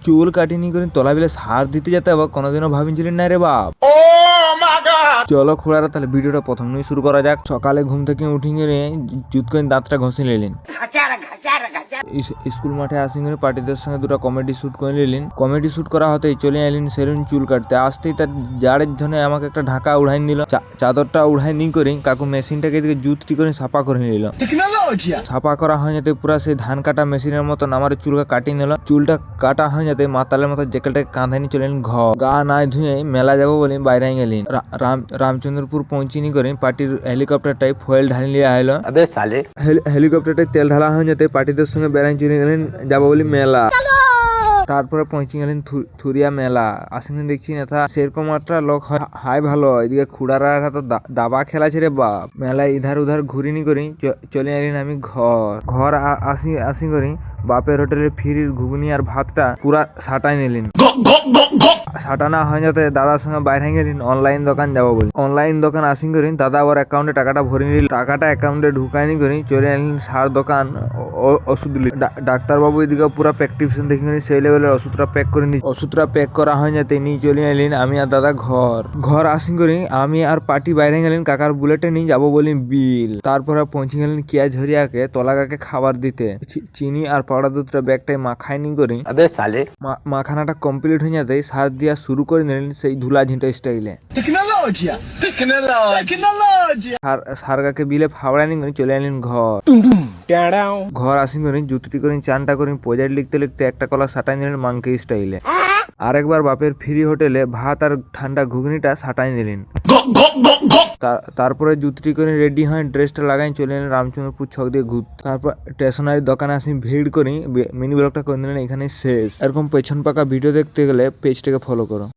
চুল কাটিনি করে তলা বিলে সার দিতে যেতে হবে কোনোদিনও ভাবিছিলেন না রে বাপ। চলো খুড়ারা তাহলে ভিডিওটা প্রথম নিয়ে শুরু করা যাক। সকালে ঘুম থেকে উঠি গিয়ে জুত করে দাঁতটা ঘষে নিলেন। স্কুল মাঠে আসি করে পার্টিদের সঙ্গে দুটো কমেডি শুট করে নিলেন। কমেডি শুট করা হতেই চলে এলেন সেলুন চুল কাটতে। আসতেই তার জাড়ের ধনে আমাকে একটা ঢাকা উড়াই দিল। চাদরটা উড়াই নি করে কাকু মেশিনটাকে এদিকে জুতটি করে সাফা করে নিল। সাফা করা হয়ে যেতে পুরা সেই ধান কাটা মেশিনের মতন আমার চুলটা কাটিয়ে নিল। চুলটা কাটা হয়ে যেতে মাতালের মতো জ্যাকেটটাকে কাঁধে নিয়ে চলেন ঘর। গা নাই ধুয়ে মেলা যাবো বলে বাইরে গেলেন। রামচন্দ্রপুর পৌঁছিনি করে পার্টির হেলিকপ্টারটাই ফয়েল ঢালি নিয়ে আইলো। হেলিকপ্টারটাই তেল ঢালা হয়ে যেতে পার্টিদের সঙ্গে বেড়াই চলে গেলেন যাবো বলে মেলা। তারপরে পৌঁছে গেলেন থুরিয়া মেলা। আসেন দেখছি নেতা সেরকম একটা লোক হাই ভালো। এদিকে খুড়ারা তো দাবা খেলাছে রে বাপ। মেলায় ইধার উধার ঘুরিনি করি চলে এলেন আমি ঘর আসি করি বাপের হোটেলের ফ্রির ঘুগনি আর ভাতটা পুরা সাটাই নিলেন। সাটানা হয়ে যাতে দাদার সঙ্গে বাইরে গেলেন অনলাইন দোকান যাবো বলে। অনলাইন দোকান আসি করি দাদা আবার অ্যাকাউন্টে টাকাটা ভরে নিল। টাকাটা অ্যাকাউন্টে ঢুকায়নি করি চলে এলেন সার দোকান ওষুধ দিলি। ডাক্তারবাবু এদিকে পুরা প্রেসক্রিপশন দেখে সেই লেভেলের ওষুধটা প্যাক করে নিচ্ছি। ওষুধটা প্যাক করা হয়ে যাতে নিয়ে চলে এলেন আমি আর দাদা ঘর আসি করি আমি আর পার্টি বাইরে গেলেন কাকার বুলেটে নিয়ে যাবো বলি বিল। তারপরে পৌঁছে গেলেন কিয়া ঝরিয়াকে তলাকাকে খাবার দিতে। চিনি আর পাউডার দুধটা ব্যাগটাই মাখায়নি করি মাখানাটা কমপ্লিট হয়ে যাতে সার দিয়া শুরু করে নিলেন সেই ধুলা ঝিঁটা স্টাইলে। সারগাকে বিলে ফাওড়ানি করে চলে এলেন ঘর আসি করে জুতটি করে চানটা করে প্রজেক্ট লিখতে লিখতে একটা কলা সাটাই নিলেন মাংকি স্টাইলে। আরেকবার বাপের ফ্রি হোটেলে ভাত আর ঠান্ডা ঘুগনিটা সাটাই নিলেন। তারপরে জুতটি করে রেডি হয় ড্রেসটা লাগাই চলে এলেন রামচন্দ্রপুর ছক দিয়ে ঘুরতে। তারপর স্টেশনারি দোকানে আসি ভিড় করি মিনি ব্লগটা করে নিলেন এখানে শেষ। এরকম পেছন পাকা ভিডিও দেখতে গেলে পেজটাকে ফলো করো।